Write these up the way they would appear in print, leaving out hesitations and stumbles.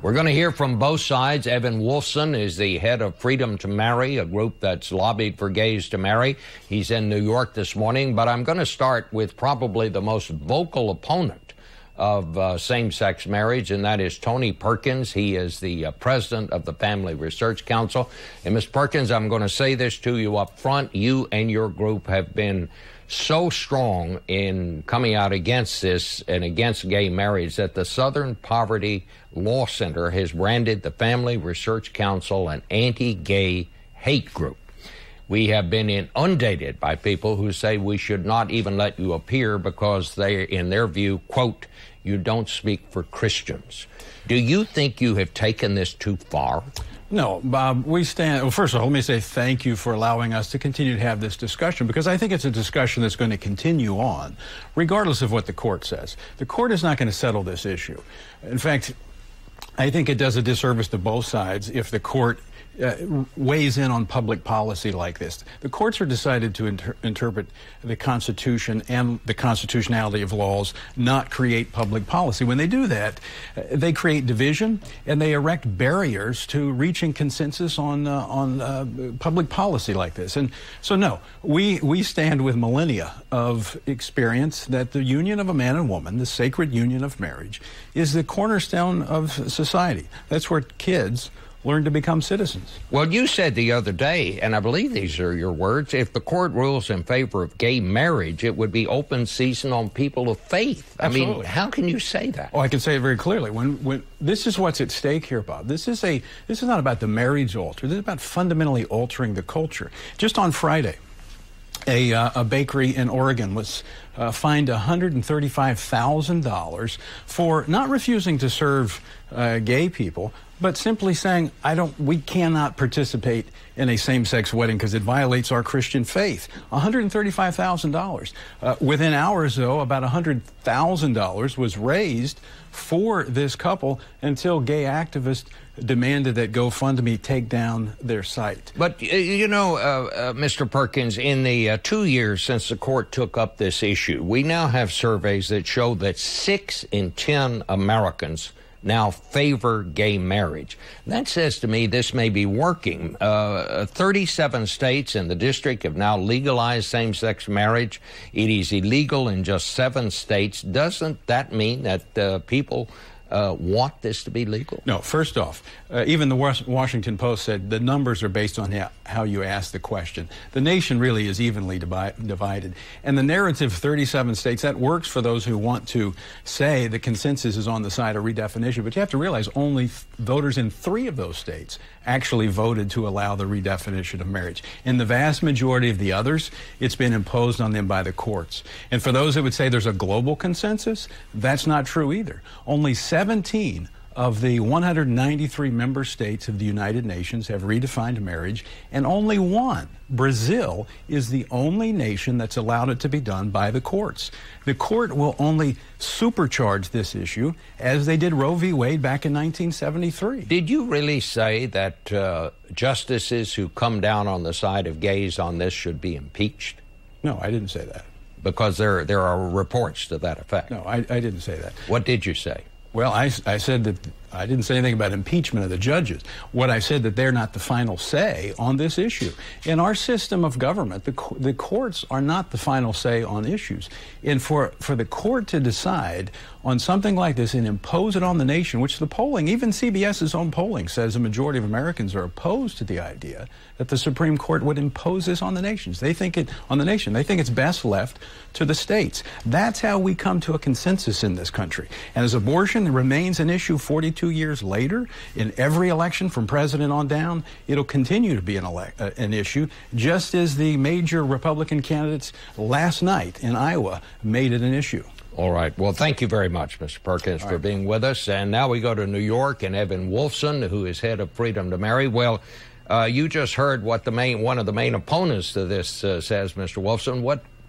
We're going to hear from both sides. Evan Wolfson is the head of Freedom to Marry, a group that's lobbied for gays to marry. He's in New York this morning, but I'm going to start with probably the most vocal opponent of same-sex marriage, and that is Tony Perkins. He is the president of the Family Research Council. And Ms. Perkins, I'm going to say this to you up front. You and your group have been so strong in coming out against this and against gay marriage that the Southern Poverty Law Center has branded the Family Research Council an anti-gay hate group. We have been inundated by people who say we should not even let you appear because they, in their view, quote, you don't speak for Christians. Do you think you have taken this too far? No, Bob, we stand. Well, first of all, let me say thank you for allowing us to continue to have this discussion, because I think it's a discussion that's going to continue on, regardless of what the court says. The court is not going to settle this issue. In fact, I think it does a disservice to both sides if the court weighs in on public policy like this. The courts are decided to interpret the Constitution and the constitutionality of laws, not create public policy. When they do that, they create division and they erect barriers to reaching consensus on public policy like this. And so, no, we stand with millennia of experience that the union of a man and woman, the sacred union of marriage, is the cornerstone of society. That's where kids learn to become citizens. Well, you said the other day, and I believe these are your words, if the court rules in favor of gay marriage, it would be open season on people of faith. Absolutely. I mean, how can you say that? Oh, I can say it very clearly. When this is what's at stake here, Bob. This is not about the marriage altar. This is about fundamentally altering the culture. Just on Friday, a bakery in Oregon was fined $135,000 for not refusing to serve gay people, but simply saying, we cannot participate in a same-sex wedding because it violates our Christian faith. $135,000. Within hours, though, about $100,000 was raised for this couple until gay activists demanded that GoFundMe take down their site. But, you know, Mr. Perkins, in the 2 years since the court took up this issue, we now have surveys that show that 6 in 10 Americans now favor gay marriage. That says to me this may be working. 37 states in the district have now legalized same-sex marriage. It is illegal in just 7 states. Doesn't that mean that people want this to be legal? No, first off, even the Washington Post said the numbers are based on how you ask the question. The nation really is evenly divided. And the narrative 37 states, that works for those who want to say the consensus is on the side of redefinition. But you have to realize only voters in 3 of those states actually voted to allow the redefinition of marriage. In the vast majority of the others, it's been imposed on them by the courts. And for those that would say there's a global consensus, that's not true either. Only 17 of the 193 member states of the United Nations have redefined marriage, and only 1, Brazil, is the only nation that's allowed it to be done by the courts. The court will only supercharge this issue, as they did Roe v. Wade back in 1973. Did you really say that justices who come down on the side of gays on this should be impeached? No, I didn't say that. Because there are reports to that effect. No, I didn't say that. What did you say? Well, I said that I didn't say anything about impeachment of the judges. What I said that they're not the final say on this issue. In our system of government, the courts are not the final say on issues. And for the court to decide on something like this and impose it on the nation, which the polling, even CBS's own polling, says a majority of Americans are opposed to the idea that the Supreme Court would impose this on the nations. They think it's best left to the states. That's how we come to a consensus in this country. And as abortion remains an issue 42 years later, in every election from president on down, it'll continue to be an issue, just as the major Republican candidates last night in Iowa made it an issue. All right. Well, thank you very much, Mr. Perkins, for being with us. And now we go to New York and Evan Wolfson, who is head of Freedom to Marry. Well, you just heard what one of the main opponents to this says, Mr. Wolfson.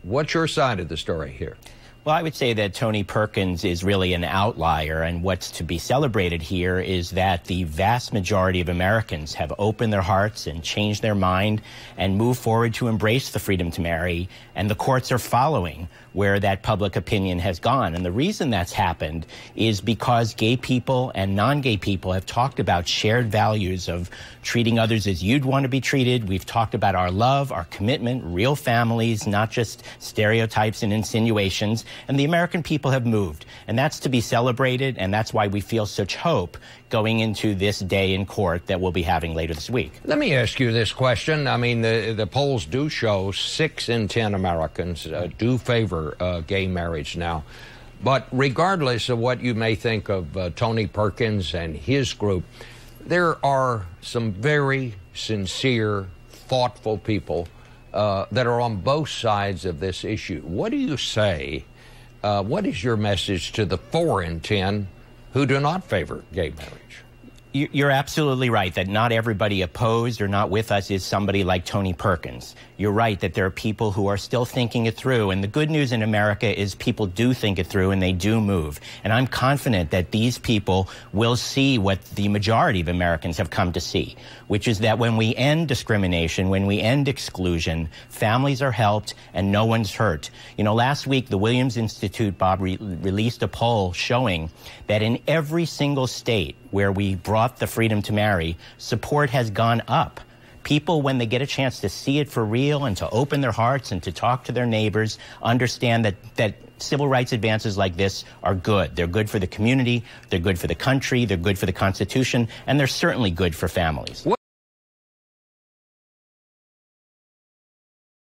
What's your side of the story here? Well, I would say that Tony Perkins is really an outlier, and what's to be celebrated here is that the vast majority of Americans have opened their hearts and changed their mind and moved forward to embrace the freedom to marry, and the courts are following where that public opinion has gone. And the reason that's happened is because gay people and non-gay people have talked about shared values of treating others as you'd want to be treated. We've talked about our love, our commitment, real families, not just stereotypes and insinuations. And the American people have moved. And that's to be celebrated, and that's why we feel such hope going into this day in court that we'll be having later this week. Let me ask you this question. I mean, the polls do show 6 in 10 Americans do favor gay marriage now. But regardless of what you may think of Tony Perkins and his group, there are some very sincere, thoughtful people that are on both sides of this issue. What do you say? What is your message to the 4 in 10 who do not favor gay marriage? You're absolutely right that not everybody opposed or not with us is somebody like Tony Perkins. You're right that there are people who are still thinking it through. And the good news in America is people do think it through and they do move. And I'm confident that these people will see what the majority of Americans have come to see, which is that when we end discrimination, when we end exclusion, families are helped and no one's hurt. You know, last week, the Williams Institute, Bob, released a poll showing that in every single state where we brought the freedom to marry, support has gone up. People, when they get a chance to see it for real and to open their hearts and to talk to their neighbors, understand that civil rights advances like this are good. They're good for the community, they're good for the country, they're good for the Constitution, and they're certainly good for families.